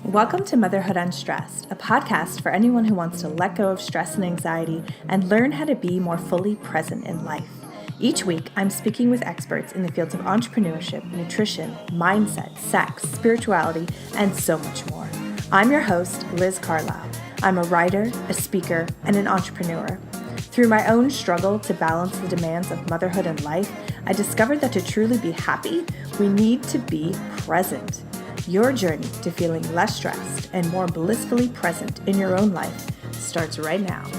Welcome to Motherhood Unstressed, a podcast for anyone who wants to let go of stress and anxiety and learn how to be more fully present in life. Each week, I'm speaking with experts in the fields of entrepreneurship, nutrition, mindset, sex, spirituality, and so much more. I'm your host, Liz Carlisle. I'm a writer, a speaker, and an entrepreneur. Through my own struggle to balance the demands of motherhood and life, I discovered that to truly be happy, we need to be present. Your journey to feeling less stressed and more blissfully present in your own life starts right now.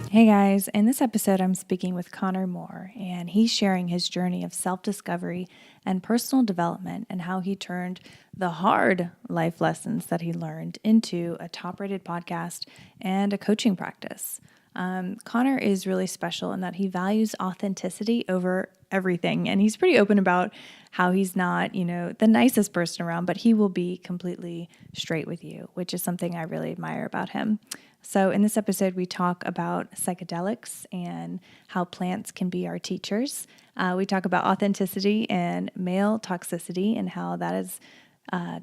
Hey guys, in this episode I'm speaking with Connor Moore, and he's sharing his journey of self-discovery and personal development and how he turned the hard life lessons that he learned into a top-rated podcast and a coaching practice. Connor is really special in that he values authenticity over everything, and he's pretty open about how he's not, the nicest person around, but he will be completely straight with you, which is something I really admire about him. So in this episode, we talk about psychedelics and how plants can be our teachers. We talk about authenticity and male toxicity and how that is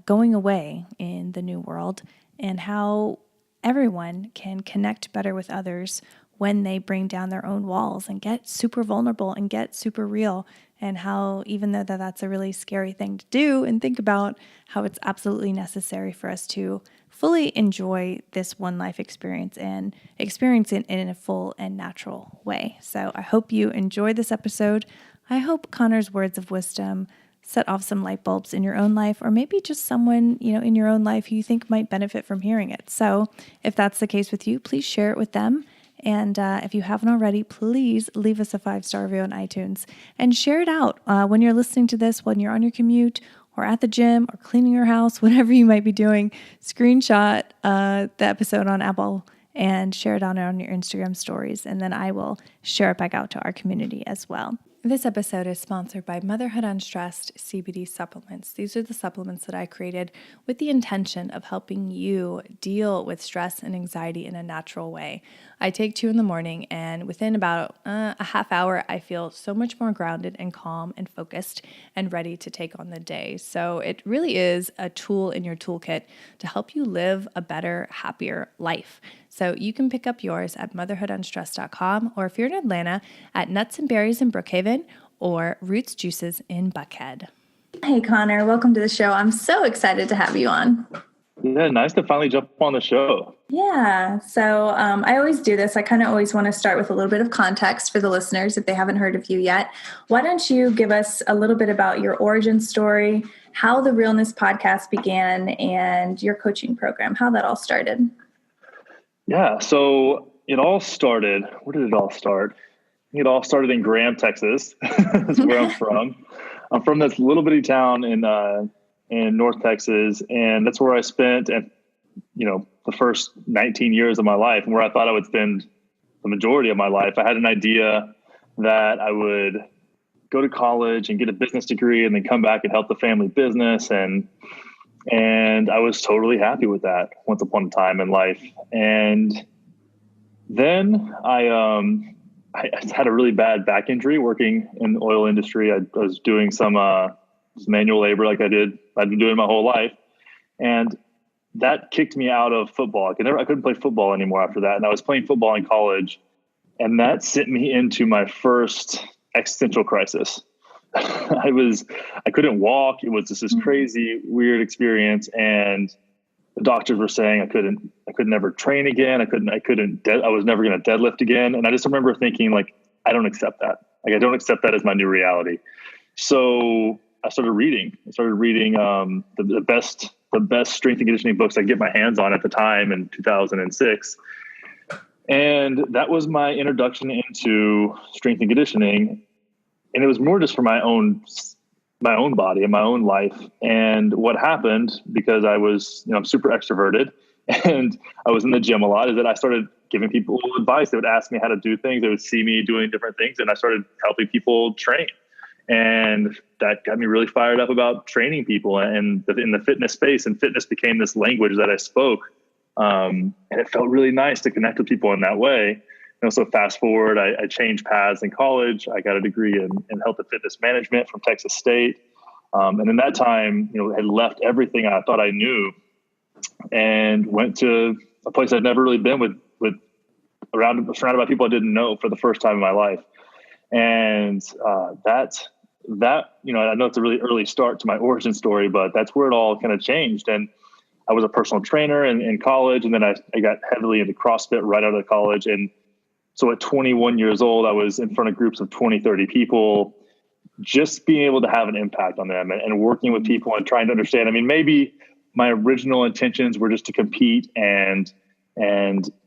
going away in the new world, and how everyone can connect better with others when they bring down their own walls and get super vulnerable and get super real, and how even though that's a really scary thing to do and think about, how it's absolutely necessary for us to fully enjoy this one life experience and experience it in a full and natural way. So I hope you enjoyed this episode. I hope Connor's words of wisdom set off some light bulbs in your own life, or maybe just someone, in your own life who you think might benefit from hearing it. So if that's the case with you, please share it with them. And if you haven't already, please leave us a 5-star review on iTunes and share it out when you're listening to this, when you're on your commute or at the gym or cleaning your house, whatever you might be doing. Screenshot the episode on Apple and share it on your Instagram stories. And then I will share it back out to our community as well. This episode is sponsored by Motherhood Unstressed CBD supplements. These are the supplements that I created with the intention of helping you deal with stress and anxiety in a natural way. I take 2 in the morning, and within about a half hour, I feel so much more grounded and calm and focused and ready to take on the day. So it really is a tool in your toolkit to help you live a better, happier life. So you can pick up yours at motherhoodunstressed.com, or if you're in Atlanta, at Nuts and Berries in Brookhaven or Roots Juices in Buckhead. Hey, Connor, welcome to the show. I'm so excited to have you on. Yeah, nice to finally jump on the show. Yeah, so I always do this. I kind of always want to start with a little bit of context for the listeners if they haven't heard of you yet. Why don't you give us a little bit about your origin story, how the Realness podcast began, and your coaching program, how that all started? Yeah, so it all started, where did it all start? It all started in Graham, Texas. That's where I'm from. I'm from this little bitty town in North Texas, and that's where I spent, the first 19 years of my life, and where I thought I would spend the majority of my life. I had an idea that I would go to college and get a business degree and then come back and help the family business. And I was totally happy with that once upon a time in life. And then I had a really bad back injury working in the oil industry. I was doing some manual labor like I've been doing my whole life. And that kicked me out of football. I couldn't play football anymore after that. And I was playing football in college, and that sent me into my first existential crisis. I couldn't walk. It was just this crazy, weird experience. And the doctors were saying I could never train again. I was never going to deadlift again. And I just remember thinking, I don't accept that. I don't accept that as my new reality. So I started reading. The best strength and conditioning books I could get my hands on at the time in 2006. And that was my introduction into strength and conditioning. And it was more just for my own body and my own life. And what happened, because I was, I'm super extroverted and I was in the gym a lot, is that I started giving people advice. They would ask me how to do things. They would see me doing different things. And I started helping people train. And that got me really fired up about training people and in the fitness space, and fitness became this language that I spoke. And it felt really nice to connect with people in that way. So fast forward, I changed paths in college. I got a degree in health and fitness management from Texas State. And in that time, had left everything I thought I knew and went to a place I'd never really been with surrounded by people I didn't know for the first time in my life. And that I know it's a really early start to my origin story, but that's where it all kind of changed. And I was a personal trainer in college, and then I got heavily into CrossFit right out of college. And so at 21 years old, I was in front of groups of 20, 30 people, just being able to have an impact on them and working with people and trying to understand. I mean, maybe my original intentions were just to compete and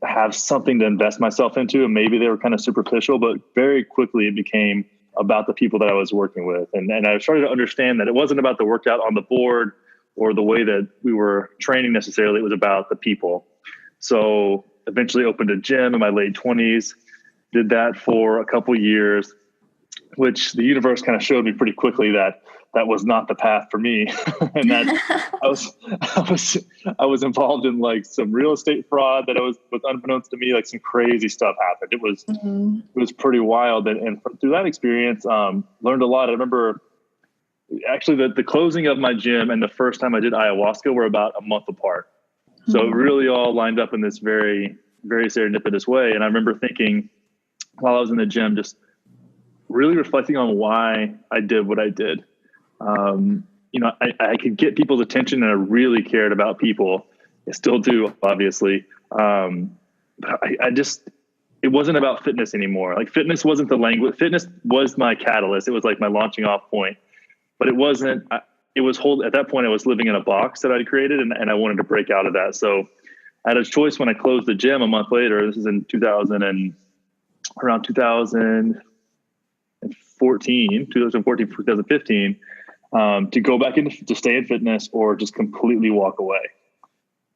have something to invest myself into. And maybe they were kind of superficial, but very quickly it became about the people that I was working with. And I started to understand that it wasn't about the workout on the board or the way that we were training necessarily. It was about the people. So eventually opened a gym in my late 20s, did that for a couple years, which the universe kind of showed me pretty quickly that was not the path for me. And that I was involved in like some real estate fraud that was unbeknownst to me, like some crazy stuff happened. It was pretty wild. And through that experience, learned a lot. I remember actually the closing of my gym and the first time I did ayahuasca were about a month apart. So it really all lined up in this very, very serendipitous way. And I remember thinking while I was in the gym, just really reflecting on why I did what I did. I could get people's attention and I really cared about people. I still do, obviously. But it wasn't about fitness anymore. Like fitness wasn't the language. Fitness was my catalyst. It was like my launching off point, but it wasn't, at that point I was living in a box that I'd created and I wanted to break out of that. So I had a choice when I closed the gym a month later. This is in 2014, 2015, to go back to stay in fitness or just completely walk away.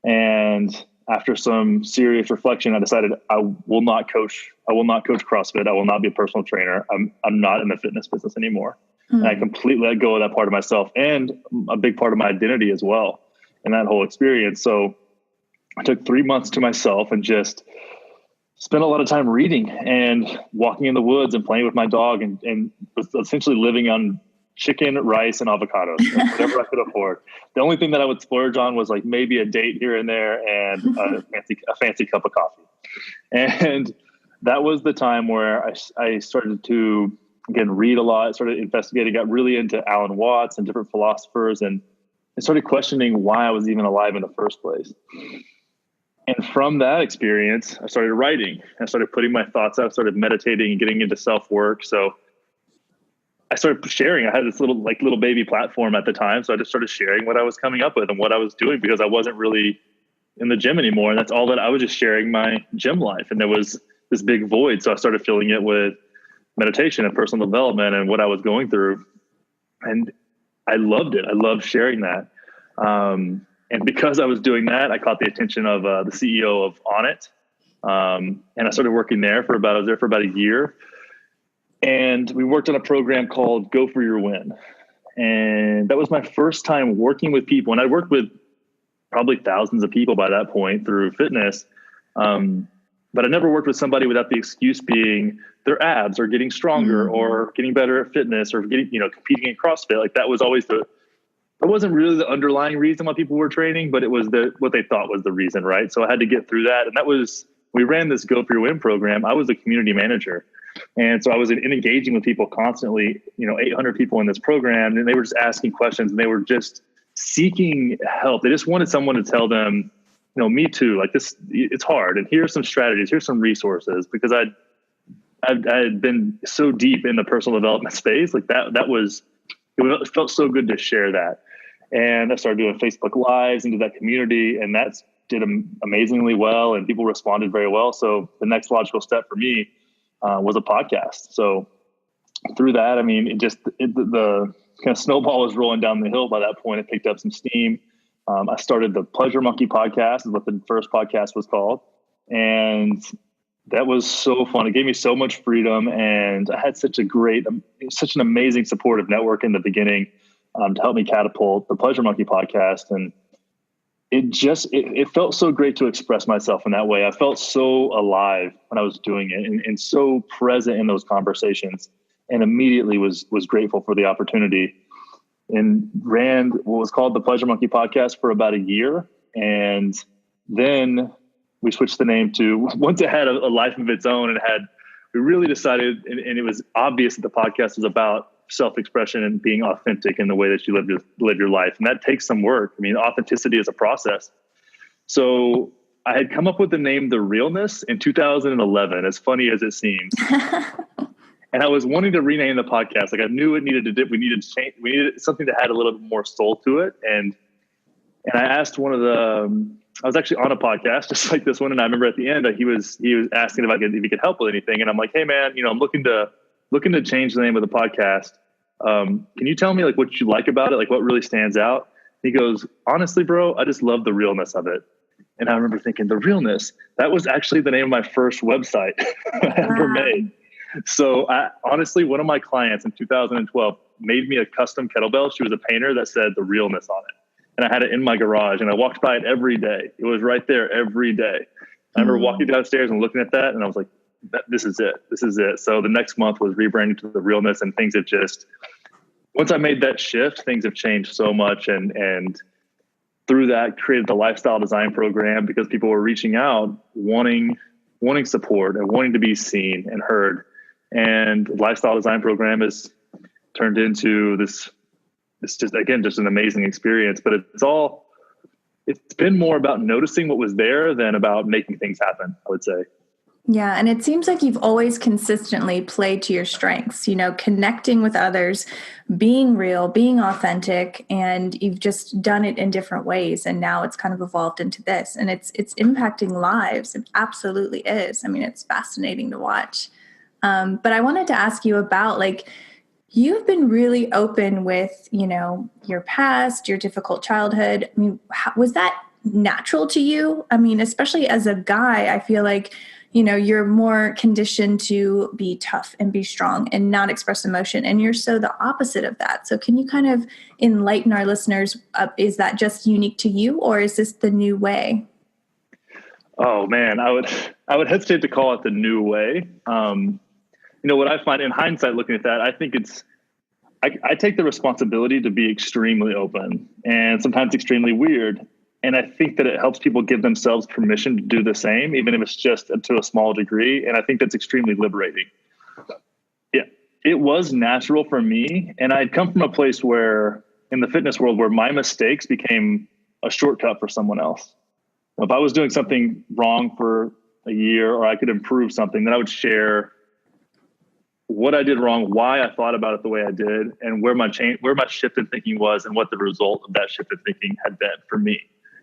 And after some serious reflection, I decided I will not coach CrossFit. I will not be a personal trainer. I'm not in the fitness business anymore. And I completely let go of that part of myself and a big part of my identity as well in that whole experience. So I took 3 months to myself and just spent a lot of time reading and walking in the woods and playing with my dog and was essentially living on chicken, rice, and avocados, whatever I could afford. The only thing that I would splurge on was like maybe a date here and there and a fancy cup of coffee. And that was the time where I started to, again, read a lot, started investigating, got really into Alan Watts and different philosophers, and I started questioning why I was even alive in the first place. And from that experience, I started writing. I started putting my thoughts out, started meditating and getting into self-work. So I started sharing. I had this little baby platform at the time. So I just started sharing what I was coming up with and what I was doing because I wasn't really in the gym anymore. And that's all that I was, just sharing my gym life. And there was this big void. So I started filling it with meditation and personal development and what I was going through. And I loved it. I loved sharing that. And because I was doing that, I caught the attention of the CEO of Onnit. And I started working there I was there for about a year. And we worked on a program called Go For Your Win. And that was my first time working with people. And I worked with probably thousands of people by that point through fitness. But I never worked with somebody without the excuse being their abs or getting stronger or getting better at fitness or competing in CrossFit. Like that was always it wasn't really the underlying reason why people were training, but it was what they thought was the reason, right? So I had to get through that. And we ran this Go For Your Win program. I was the community manager. And so I was engaging with people constantly, 800 people in this program, and they were just asking questions and they were just seeking help. They just wanted someone to tell them, me too, like this, it's hard. And here's some strategies, here's some resources, because I had been so deep in the personal development space. Like it felt so good to share that. And I started doing Facebook Lives into that community, and that did amazingly well, and people responded very well. So the next logical step for me was a podcast. So through that, the kind of snowball was rolling down the hill. By that point, it picked up some steam. I started the Pleasure Monkey podcast, is what the first podcast was called. And That was so fun. It gave me so much freedom, and I had such an amazing supportive network in the beginning to help me catapult the Pleasure Monkey podcast. And it felt so great to express myself in that way. I felt so alive when I was doing it, and so present in those conversations, and immediately was grateful for the opportunity, and ran what was called the Pleasure Monkey podcast for about a year. And then we switched the name to, once it had a life of its own, we really decided, and it was obvious that the podcast was about self-expression and being authentic in the way that you live your life. And that takes some work. I mean, authenticity is a process. So I had come up with the name The Realness in 2011, as funny as it seems. And I was wanting to rename the podcast. Like, I knew we needed to change. We needed something that had a little bit more soul to it. And I asked I was actually on a podcast just like this one. And I remember at the end, he was asking if he could help with anything. And I'm like, hey man, I'm looking to change the name of the podcast. Can you tell me like what you like about it? Like what really stands out? He goes, honestly, bro, I just love the realness of it. And I remember thinking, the realness, that was actually the name of my first website I ever made. So honestly, one of my clients in 2012 made me a custom kettlebell. She was a painter that said the realness on it. And I had it in my garage, and I walked by it every day. It was right there every day. I remember walking downstairs and looking at that, and I was like, this is it. This is it. So the next month was rebranding to the realness, and things have once I made that shift, things have changed so much. And through that, created the lifestyle design program because people were reaching out, wanting support and wanting to be seen and heard. And the lifestyle design program has turned into this just an amazing experience. But it's been more about noticing what was there than about making things happen, I would say. Yeah. And it seems like you've always consistently played to your strengths, connecting with others, being real, being authentic, and you've just done it in different ways. And now it's kind of evolved into this, and it's impacting lives. It absolutely is. I mean, it's fascinating to watch. But I wanted to ask you about you've been really open with, your past, your difficult childhood. I mean, was that natural to you? I mean, especially as a guy, I feel like, you're more conditioned to be tough and be strong and not express emotion. And you're so the opposite of that. So can you kind of enlighten our listeners? Is that just unique to you, or is this the new way? Oh man, I would hesitate to call it the new way. What I find in hindsight, looking at that, I think I take the responsibility to be extremely open and sometimes extremely weird. And I think that it helps people give themselves permission to do the same, even if it's just to a small degree. And I think that's extremely liberating. Yeah, it was natural for me. And I'd come from a place where, in the fitness world, where my mistakes became a shortcut for someone else. If I was doing something wrong for a year, or I could improve something, then I would share what I did wrong, why I thought about it the way I did, and where my shift in thinking was, and what the result of that shift in thinking had been for me.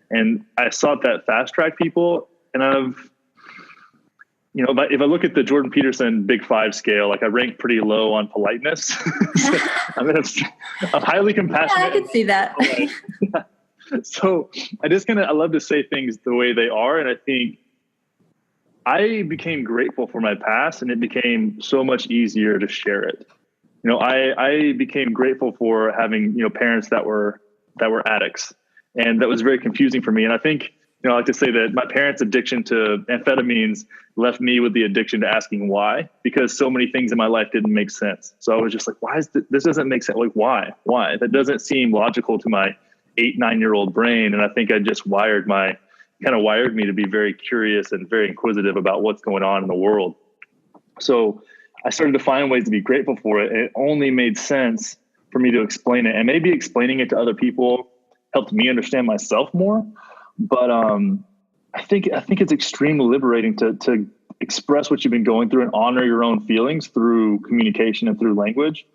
And I sought that fast track people. And if I look at the Jordan Peterson Big Five scale, I rank pretty low on politeness. I'm highly compassionate. Yeah, I can see that. So I love to say things the way they are. And I think I became grateful for my past, and it became so much easier to share it. I became grateful for having, parents that were addicts. And that was very confusing for me. And I think, I like to say that my parents' addiction to amphetamines left me with the addiction to asking why, because so many things in my life didn't make sense. So I was just like, why this doesn't make sense? Why? That doesn't seem logical to my 8-9-year-old brain. And I think I just wired me to be very curious and very inquisitive about what's going on in the world. So I started to find ways to be grateful for it. And it only made sense for me to explain it. And maybe explaining it to other people helped me understand myself more. But I think it's extremely liberating to express what you've been going through and honor your own feelings through communication and through language.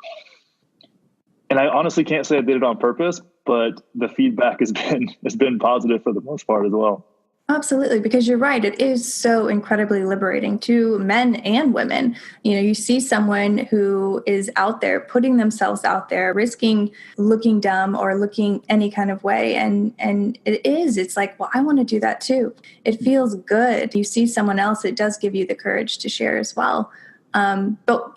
And I honestly can't say I did it on purpose, but the feedback has been positive for the most part as well. Absolutely, because you're right. It is so incredibly liberating to men and women. You see someone who is out there putting themselves out there, risking looking dumb or looking any kind of way. And it's like, well, I want to do that too. It feels good. You see someone else, it does give you the courage to share as well. But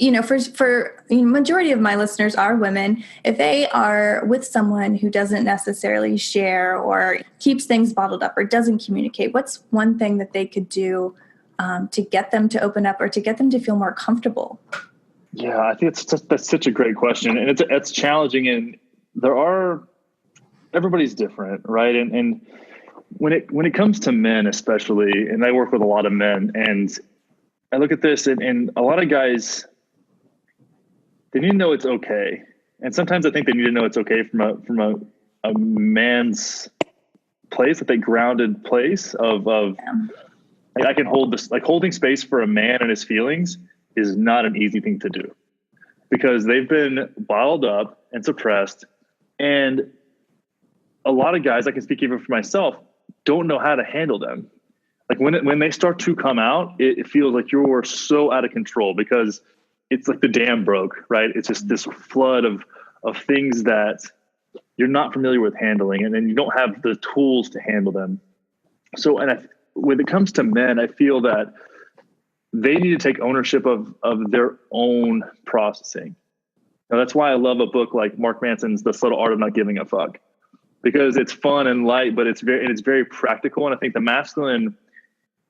majority of my listeners are women. If they are with someone who doesn't necessarily share or keeps things bottled up or doesn't communicate, what's one thing that they could do to get them to open up or to get them to feel more comfortable? Yeah, I think that's such a great question, and it's challenging. And everybody's different, right? And when it comes to men, especially, and I work with a lot of men, and I look at this, and a lot of guys, they need to know it's okay. And sometimes I think they need to know it's okay from a man's place, that they grounded place of like, I can hold this, like holding space for a man and his feelings is not an easy thing to do, because they've been bottled up and suppressed. And a lot of guys, I can speak even for myself, don't know how to handle them. Like when they start to come out, it feels like you're so out of control, because it's like the dam broke, right? It's just this flood of things that you're not familiar with handling, and then you don't have the tools to handle them. So, when it comes to men, I feel that they need to take ownership of their own processing. Now, that's why I love a book like Mark Manson's The Subtle Art of Not Giving a Fuck, because it's fun and light, but it's very practical. And I think the masculine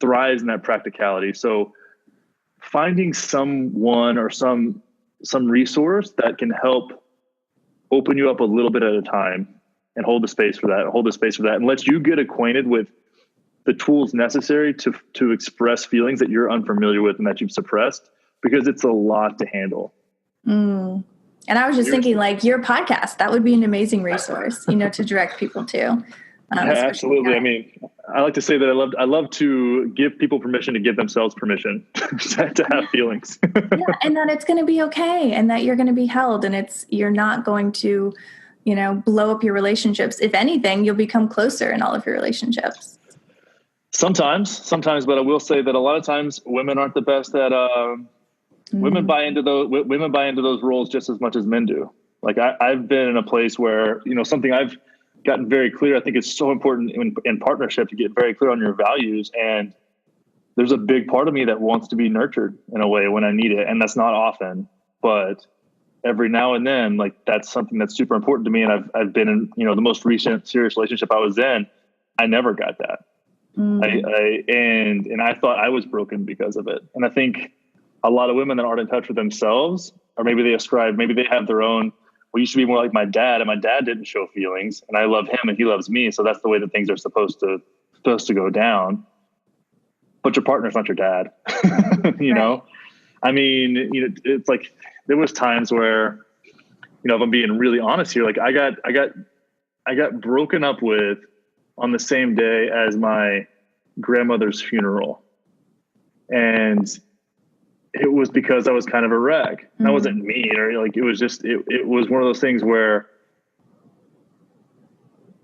thrives in that practicality. So finding someone or some resource that can help open you up a little bit at a time and hold the space for that, and let you get acquainted with the tools necessary to express feelings that you're unfamiliar with and that you've suppressed, because it's a lot to handle. And I was just thinking, like, your podcast, that would be an amazing resource, to direct people to. Absolutely. I mean, I like to say that I love to give people permission to give themselves permission to have feelings. Yeah, and that it's going to be okay, and that you're going to be held, and you're not going to, blow up your relationships. If anything, you'll become closer in all of your relationships. Sometimes, but I will say that a lot of times women aren't the best at. Women buy into those roles just as much as men do. Like I've been in a place where, something I've gotten very clear. I think it's so important in partnership to get very clear on your values. And there's a big part of me that wants to be nurtured in a way when I need it. And that's not often, but every now and then, like, that's something that's super important to me. And I've been in, the most recent serious relationship I was in, I never got that. And I thought I was broken because of it. And I think a lot of women that aren't in touch with themselves, or maybe they have their own, well, you should be more like my dad, and my dad didn't show feelings, and I love him and he loves me. So that's the way that things are supposed to go down. But your partner's not your dad, know? I mean, it's like, there was times where, if I'm being really honest here, like I got broken up with on the same day as my grandmother's funeral. And it was because I was kind of a wreck. That wasn't mean, or like, it was just, it was one of those things where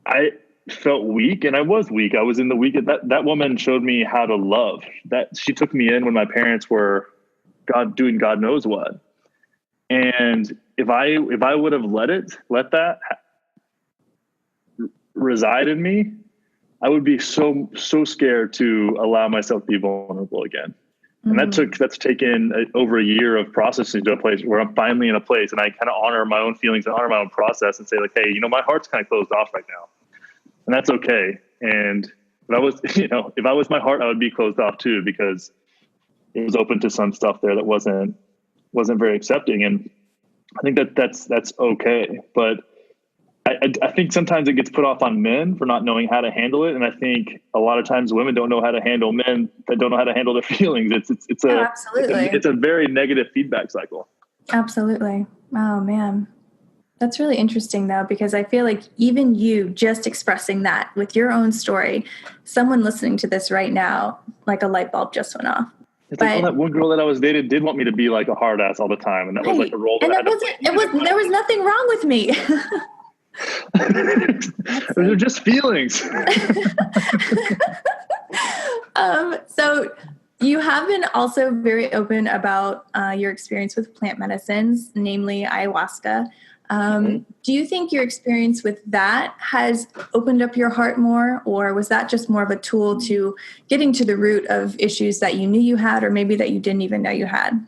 I felt weak, and I was weak. I was in the weak. That woman showed me how to love. That she took me in when my parents were doing God knows what. And if I would have let that reside in me, I would be so scared to allow myself to be vulnerable again. And that's taken over a year of processing to a place where I'm finally in a place, and I kind of honor my own feelings and honor my own process and say, like, hey, my heart's kind of closed off right now, and that's okay. And if I was my heart, I would be closed off too, because it was open to some stuff there that wasn't very accepting. And I think that's okay. But I think sometimes it gets put off on men for not knowing how to handle it. And I think a lot of times women don't know how to handle men that don't know how to handle their feelings. It's a very negative feedback cycle. Absolutely. Oh man. That's really interesting though, because I feel like even you just expressing that with your own story, someone listening to this right now, like a light bulb just went off. It's like, that one girl that I was dating did want me to be like a hard ass all the time. And that was like a role that there was nothing wrong with me. They're just feelings. So you have been also very open about your experience with plant medicines, namely ayahuasca. Do you think your experience with that has opened up your heart more, or was that just more of a tool to getting to the root of issues that you knew you had, or maybe that you didn't even know you had?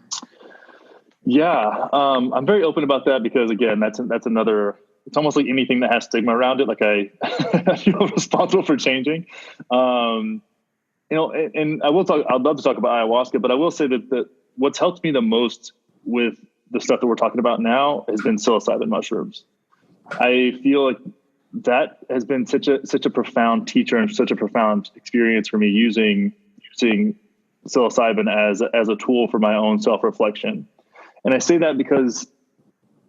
Yeah, I'm very open about that because, again, that's another. It's almost like anything that has stigma around it. Like I feel responsible for changing. And I'd love to talk about ayahuasca, but I will say that what's helped me the most with the stuff that we're talking about now has been psilocybin mushrooms. I feel like that has been such a profound teacher and such a profound experience for me using psilocybin as a tool for my own self-reflection. And I say that because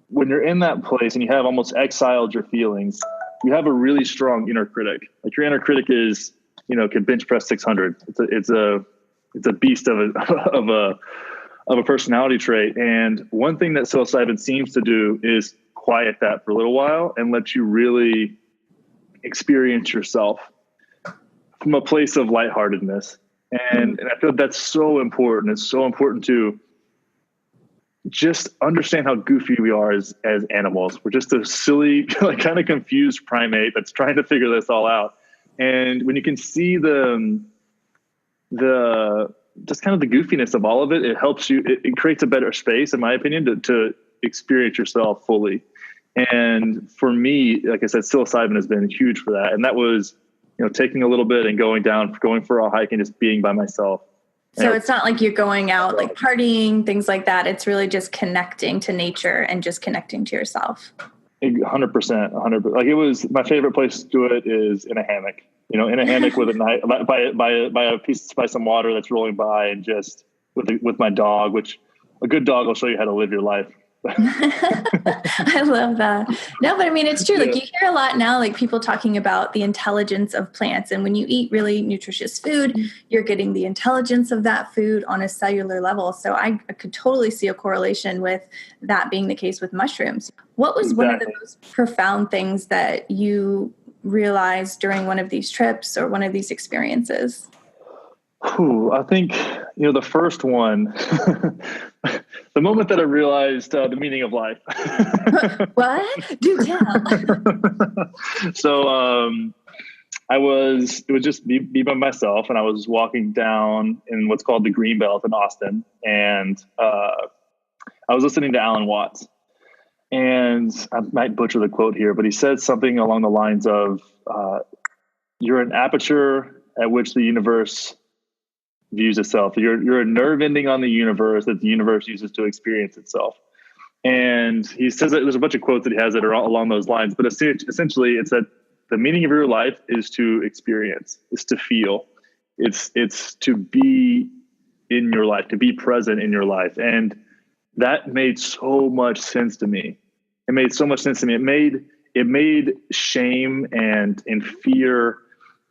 when you're in that place and you have almost exiled your feelings, you have a really strong inner critic. Like your inner critic is, can bench press 600. It's a beast of a personality trait. And one thing that psilocybin seems to do is quiet that for a little while and let you really experience yourself from a place of lightheartedness. And I feel that's so important. It's so important to just understand how goofy we are as animals. We're just a silly, like kind of confused primate that's trying to figure this all out. And when you can see the just kind of the goofiness of all of it, it helps you, it creates a better space, in my opinion, to experience yourself fully. And for me, like I said, psilocybin has been huge for that. And that was, taking a little bit and going for a hike and just being by myself. So it's not like you're going out like partying, things like that. It's really just connecting to nature and just connecting to yourself. 100%. Like it was my favorite place to do it is in a hammock, in a hammock with a night by some water that's rolling by, and just with my dog, which a good dog will show you how to live your life. I love that. No, but I mean, it's true. Like you hear a lot now, like people talking about the intelligence of plants. And when you eat really nutritious food, you're getting the intelligence of that food on a cellular level. So I could totally see a correlation with that being the case with mushrooms. What was one of the most profound things that you realized during one of these trips or one of these experiences? I think, the first one, the moment that I realized the meaning of life. What? Do tell. So it was just be by myself, and I was walking down in what's called the Greenbelt in Austin. And I was listening to Alan Watts. And I might butcher the quote here, but he said something along the lines of, you're an aperture at which the universe views itself. You're a nerve ending on the universe that the universe uses to experience itself. And he says that there's a bunch of quotes that he has that are along those lines, but essentially it's that the meaning of your life is to experience, is to feel, it's to be in your life, to be present in your life. And that made so much sense to me. It made shame and fear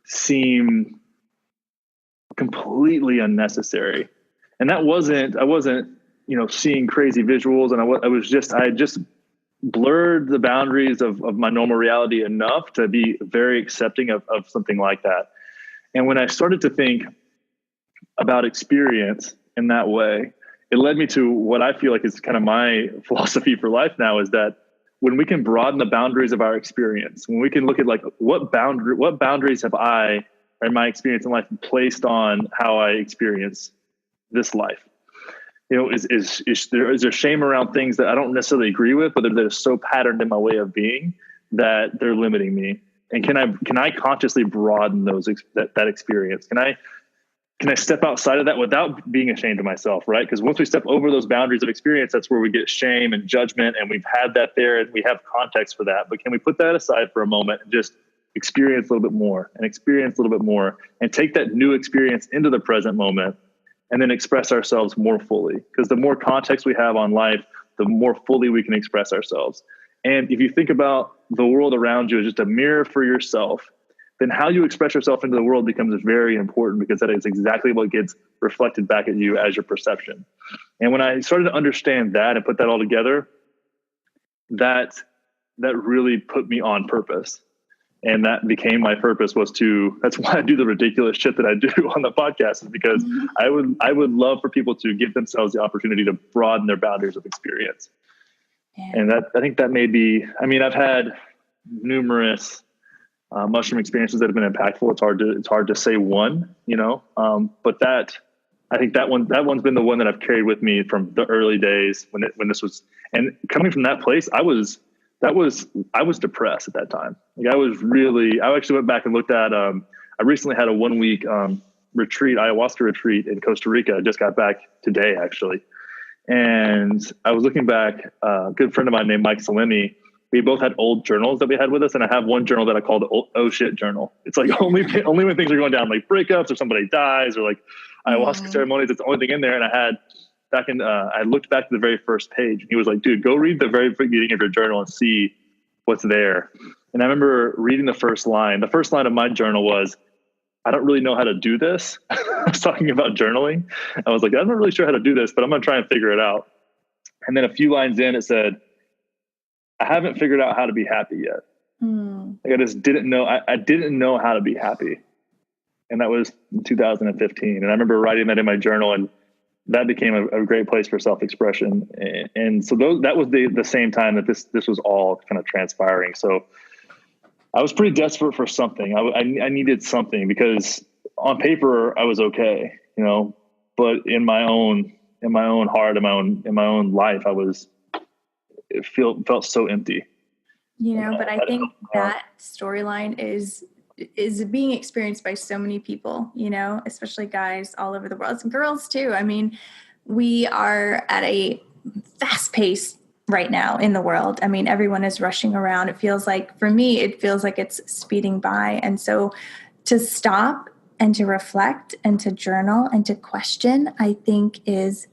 seem completely unnecessary. And I wasn't, seeing crazy visuals, and I had just blurred the boundaries of my normal reality enough to be very accepting of something like that. And when I started to think about experience in that way, it led me to what I feel like is kind of my philosophy for life now, is that when we can broaden the boundaries of our experience, when we can look at like what boundaries have I, or my experience in life, placed on how I experience this life. Is there shame around things that I don't necessarily agree with, but they're so patterned in my way of being that they're limiting me? And can I consciously broaden that experience? Can I step outside of that without being ashamed of myself, right? Because once we step over those boundaries of experience, that's where we get shame and judgment, and we've had that there and we have context for that. But can we put that aside for a moment and just experience a little bit more and take that new experience into the present moment and then express ourselves more fully? Because the more context we have on life, the more fully we can express ourselves. And if you think about the world around you as just a mirror for yourself, then how you express yourself into the world becomes very important, because that is exactly what gets reflected back at you as your perception. And when I started to understand that and put that all together, that really put me on purpose. And that became my purpose, that's why I do the ridiculous shit that I do on the podcast, is because I would love for people to give themselves the opportunity to broaden their boundaries of experience. Yeah. And I think that may be, I've had numerous mushroom experiences that have been impactful. It's hard to say one, but I think that one's been the one that I've carried with me from the early days when this was, and coming from that place, I was depressed at that time. Like I actually went back and looked at, I recently had a 1 week retreat, ayahuasca retreat in Costa Rica. I just got back today, actually. And I was looking back, a good friend of mine named Mike Salemi, we both had old journals that we had with us. And I have one journal that I call the oh shit journal. It's like only when things are going down, like breakups or somebody dies or like ayahuasca ceremonies, it's the only thing in there. And I looked back to the very first page. He was like, dude, go read the very beginning of your journal and see what's there. And I remember reading the first line. The first line of my journal was, I don't really know how to do this. I was talking about journaling. I was like, I'm not really sure how to do this, but I'm going to try and figure it out. And then a few lines in, it said, I haven't figured out how to be happy yet. Like I just didn't know. I didn't know how to be happy. And that was 2015. And I remember writing that in my journal, and that became a great place for self-expression. And so that was the same time that this was all kind of transpiring. So I was pretty desperate for something. I needed something, because on paper I was okay, but in my own heart, in my own life, it felt so empty. But I think that storyline is being experienced by so many people, especially guys all over the world, and girls too. We are at a fast pace right now in the world. Everyone is rushing around. It feels like it's speeding by. And so to stop and to reflect and to journal and to question, I think is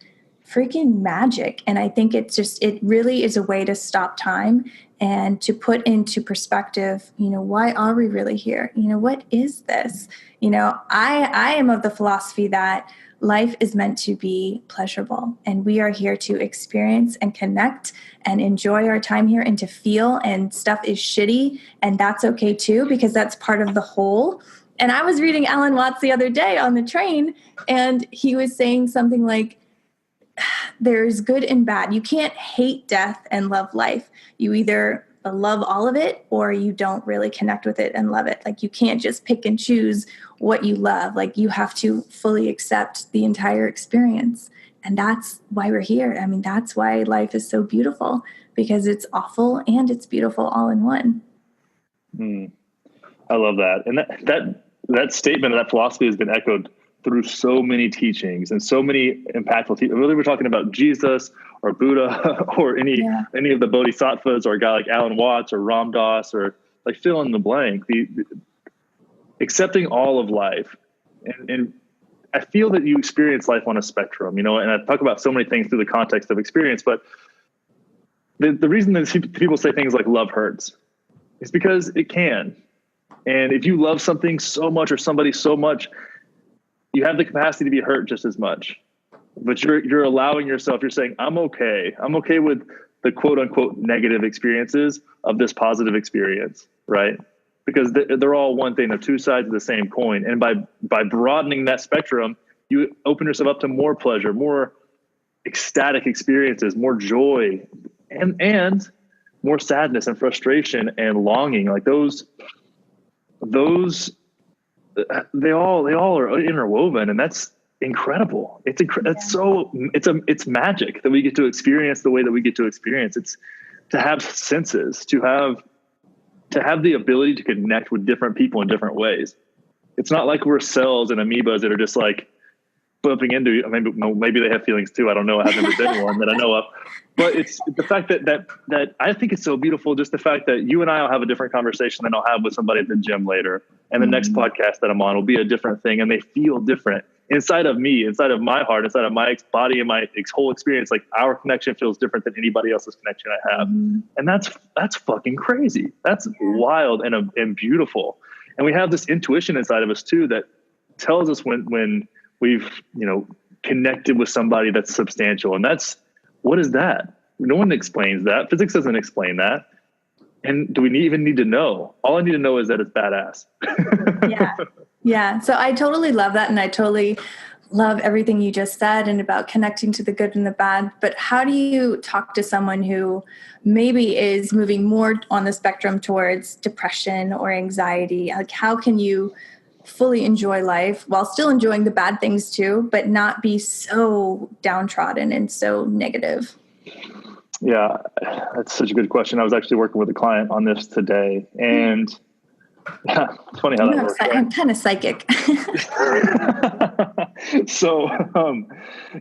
freaking magic. And I think it really is a way to stop time and to put into perspective, why are we really here? What is this? I am of the philosophy that life is meant to be pleasurable, and we are here to experience and connect and enjoy our time here and to feel, and stuff is shitty, and that's okay too, because that's part of the whole. And I was reading Alan Watts the other day on the train, and he was saying something like, there's good and bad. You can't hate death and love life. You either love all of it or you don't really connect with it and love it. Like, you can't just pick and choose what you love. Like, you have to fully accept the entire experience. And that's why we're here. That's why life is so beautiful, because it's awful and it's beautiful all in one. I love that. And that statement, that philosophy has been echoed through so many teachings and so many impactful teachings. Whether we're talking about Jesus or Buddha or any of the bodhisattvas, or a guy like Alan Watts or Ram Dass, or like fill in the blank, the accepting all of life. And I feel that you experience life on a spectrum, and I talk about so many things through the context of experience, but the reason that people say things like love hurts is because it can. And if you love something so much or somebody so much, you have the capacity to be hurt just as much. But you're allowing yourself, you're saying, I'm okay with the quote unquote negative experiences of this positive experience, right? Because they're all one thing. They're two sides of the same coin. And by broadening that spectrum, you open yourself up to more pleasure, more ecstatic experiences, more joy, and more sadness and frustration and longing. Like those they all are interwoven, and that's incredible. It's magic that we get to experience the way that we get to experience. It's to have senses, to have the ability to connect with different people in different ways. It's not like we're cells and amoebas that are just like bumping into. Maybe they have feelings too. I don't know. I've never been one that I know of. But it's the fact that I think it's so beautiful. Just the fact that you and I will have a different conversation than I'll have with somebody at the gym later, and the next podcast that I'm on will be a different thing, and they feel different inside of me, inside of my heart, inside of my body, and my whole experience. Like, our connection feels different than anybody else's connection I have, and that's fucking crazy. That's wild and beautiful. And we have this intuition inside of us too that tells us when we've connected with somebody that's substantial. And what is that? No one explains that. Physics doesn't explain that. And do we even need to know? All I need to know is that it's badass. Yeah. Yeah. So I totally love that. And I totally love everything you just said and about connecting to the good and the bad. But how do you talk to someone who maybe is moving more on the spectrum towards depression or anxiety? Like, how can you fully enjoy life while still enjoying the bad things too, but not be so downtrodden and so negative? Yeah, that's such a good question. I was actually working with a client on this today, and yeah, it's funny how that works. Right? I'm kind of psychic. So,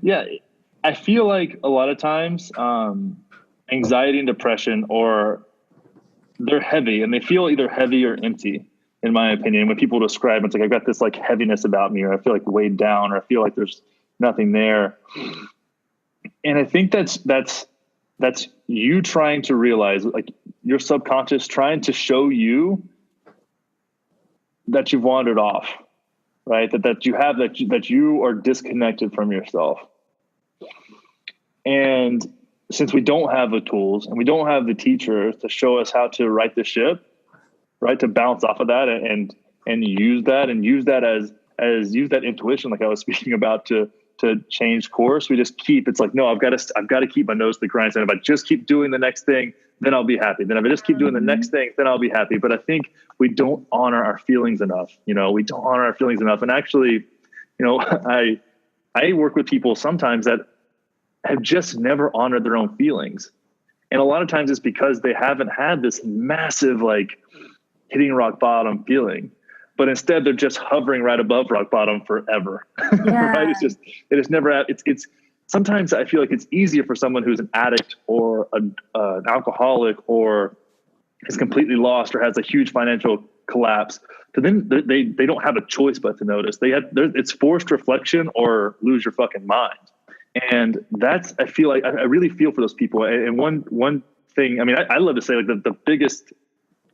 yeah, I feel like a lot of times, anxiety and depression, or they're heavy, and they feel either heavy or empty, in my opinion. When people describe it, it's like, I've got this like heaviness about me, or I feel like weighed down, or I feel like there's nothing there. And I think that's you trying to realize, like, your subconscious trying to show you that you've wandered off, right? That you are disconnected from yourself. And since we don't have the tools and we don't have the teachers to show us how to right the ship, right, to bounce off of that and use that as use that intuition, like I was speaking about, to change course. We just it's like, no, I've got to keep my nose to the grindstone. If I just keep doing the next thing, then I'll be happy. Then if I just keep doing the next thing, then I'll be happy. But I think we don't honor our feelings enough. We don't honor our feelings enough. And actually, I work with people sometimes that have just never honored their own feelings. And a lot of times it's because they haven't had this massive, like, hitting rock bottom feeling, but instead they're just hovering right above rock bottom forever. Yeah. Right? It's never, it's sometimes I feel like it's easier for someone who's an addict or an alcoholic or is completely lost or has a huge financial collapse, to then they don't have a choice but to notice. It's forced reflection or lose your fucking mind. And I feel like I really feel for those people. And one thing, I mean, I love to say, like, the biggest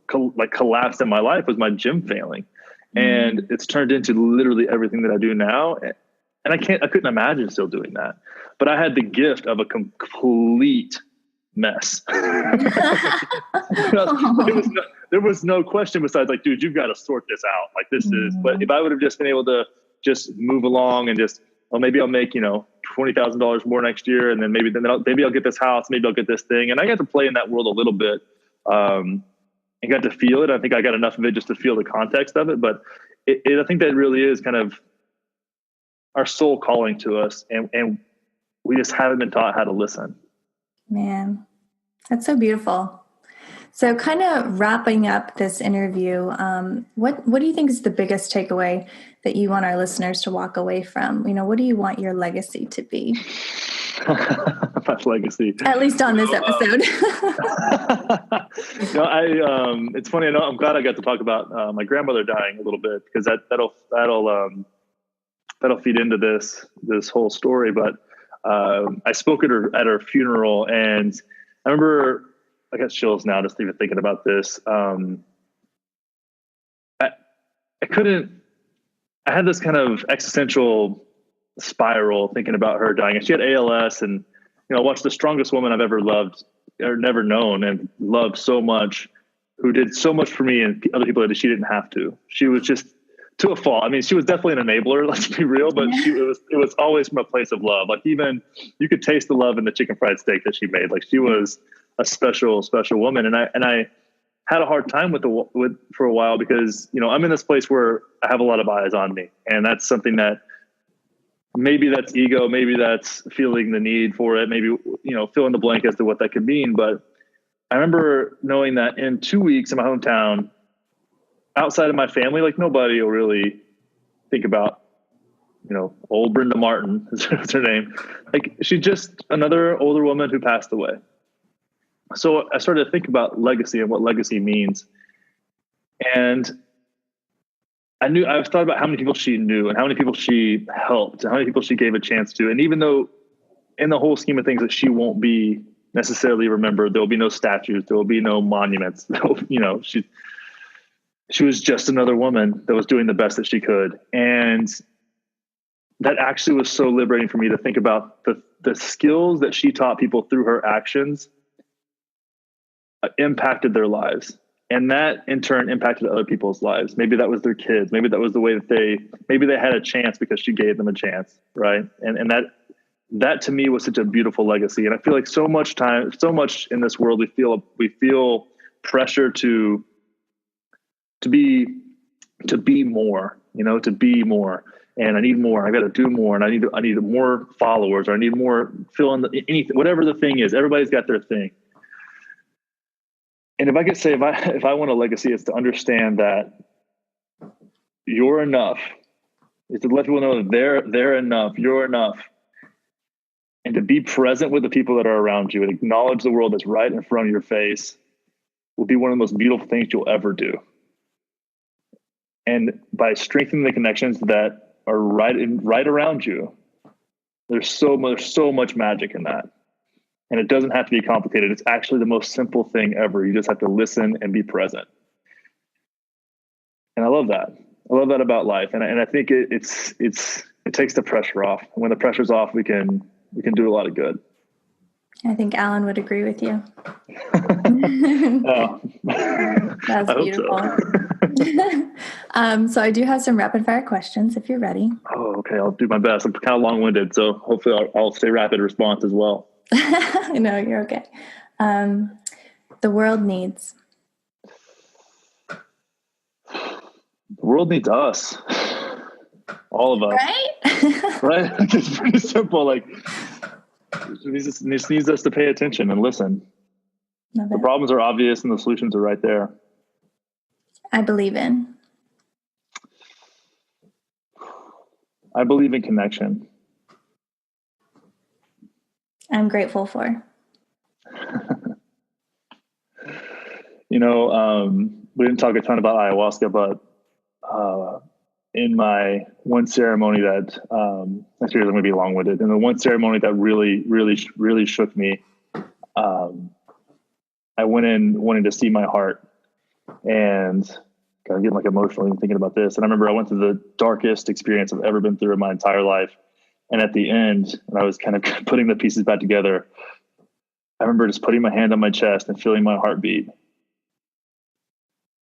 collapse in my life was my gym failing. And it's turned into literally everything that I do now. And I couldn't imagine still doing that. But I had the gift of a complete mess. There was no question besides, like, dude, you've got to sort this out. Like, this is, but if I would have just been able to just move along and just, well, maybe I'll make, $20,000 more next year. And then maybe I'll get this house. Maybe I'll get this thing. And I got to play in that world a little bit. And got to feel it. I think I got enough of it just to feel the context of it. But I think that really is kind of our soul calling to us. And we just haven't been taught how to listen. Man, that's so beautiful. So kind of wrapping up this interview, what do you think is the biggest takeaway that you want our listeners to walk away from? What do you want your legacy to be? My legacy, at least on this episode. It's funny. I'm glad I got to talk about my grandmother dying a little bit, because that'll feed into this whole story. But I spoke at her funeral, and I remember, I got chills now just even thinking about this. I had this kind of existential spiral thinking about her dying. And she had ALS, and I watched the strongest woman I've ever loved or never known and loved so much, who did so much for me and other people that she didn't have to. She was just, to a fault. I mean, she was definitely an enabler, let's be real, but it was always from a place of love. Like, even you could taste the love in the chicken fried steak that she made. Like, she was a special, special woman. And I had a hard time with for a while, because, I'm in this place where I have a lot of eyes on me. And that's something that, maybe that's ego, maybe that's feeling the need for it, maybe, fill in the blank as to what that could mean. But I remember knowing that in 2 weeks in my hometown, outside of my family, like, nobody will really think about, old Brenda Martin is her name. Like, she's just another older woman who passed away. So I started to think about legacy and what legacy means. And I've thought about how many people she knew and how many people she helped and how many people she gave a chance to. And even though in the whole scheme of things that she won't be necessarily remembered, there will be no statues, there will be no monuments, she was just another woman that was doing the best that she could. And that actually was so liberating for me to think about the skills that she taught people through her actions. impacted their lives. And that in turn impacted other people's lives. Maybe that was their kids. Maybe that was the way that maybe they had a chance because she gave them a chance. Right. And that to me was such a beautiful legacy. And I feel like so much in this world, we feel pressure to be more, to be more. And I need more. I got to do more. And I need more followers, or I need more fill in anything, whatever the thing is. Everybody's got their thing. And if I could say, if I want a legacy, it's to understand that you're enough. It's to let people know that they're enough. You're enough. And to be present with the people that are around you and acknowledge the world that's right in front of your face will be one of the most beautiful things you'll ever do. And by strengthening the connections that are right around you, there's so much magic in that. And it doesn't have to be complicated. It's actually the most simple thing ever. You just have to listen and be present. And I love that. I love that about life. And I think it takes the pressure off. And when the pressure's off, we can do a lot of good. I think Alan would agree with you. Oh. That's beautiful. So I do have some rapid fire questions if you're ready. Oh, okay. I'll do my best. I'm kind of long-winded, so hopefully I'll stay rapid response as well. No, you're okay. The world needs. The world needs us. All of us. Right? Right? It's pretty simple. Like, it needs us to pay attention and listen. The problems are obvious and the solutions are right there. I believe in. I believe in connection. I'm grateful for. We didn't talk a ton about ayahuasca, but in my one ceremony that, I'm going to be long-winded, in the one ceremony that really, really, really shook me, I went in wanting to see my heart, and kind of getting like emotional even thinking about this. And I remember I went through the darkest experience I've ever been through in my entire life. And at the end, when I was kind of putting the pieces back together, I remember just putting my hand on my chest and feeling my heartbeat.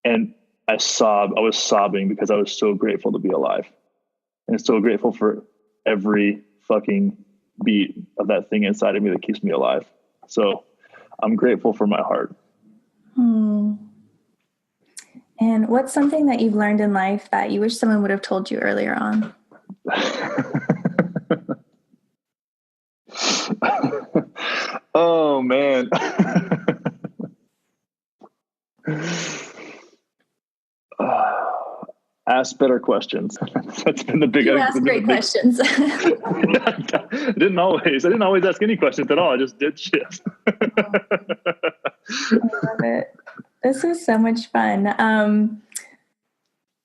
And I was sobbing because I was so grateful to be alive. And so grateful for every fucking beat of that thing inside of me that keeps me alive. So I'm grateful for my heart. And what's something that you've learned in life that you wish someone would have told you earlier on? Oh, man. Ask better questions. That's been the big. You ask great questions. I didn't always ask any questions at all. I just did shit. I love it. This was so much fun.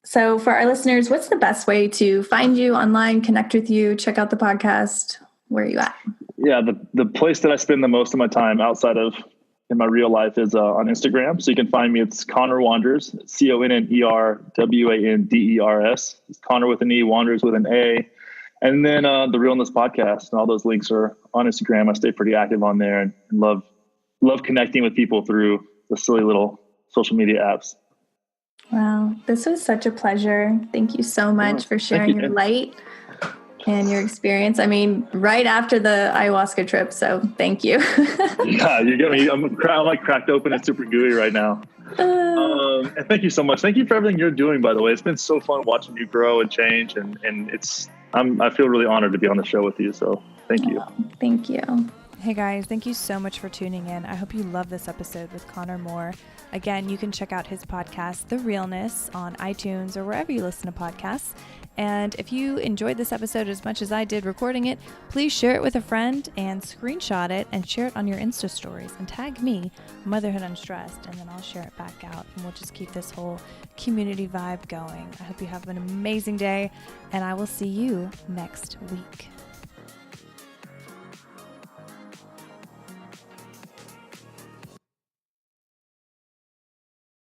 So for our listeners, what's the best way to find you online, connect with you, check out the podcast? Where are you at? Yeah, the place that I spend the most of my time outside of in my real life is on Instagram. So you can find me. It's Connor Wanders, ConnerWanders. It's Connor with an E, Wanders with an A. And then the Realness podcast, and all those links are on Instagram. I stay pretty active on there and love connecting with people through the silly little social media apps. Wow, this was such a pleasure. Thank you so much for sharing your light and your experience. I mean, right after the ayahuasca trip, so thank you. Yeah, you get me. I'm like cracked open and super gooey right now. And thank you so much. Thank you for everything you're doing, by the way. It's been so fun watching you grow and change, and I feel really honored to be on the show with you. So thank you. Thank you. Hey guys, thank you so much for tuning in. I hope you love this episode with Connor Moore. Again, you can check out his podcast, The Realness, on iTunes or wherever you listen to podcasts. And if you enjoyed this episode as much as I did recording it, please share it with a friend and screenshot it and share it on your Insta stories and tag me, Motherhood Unstressed, and then I'll share it back out and we'll just keep this whole community vibe going. I hope you have an amazing day and I will see you next week.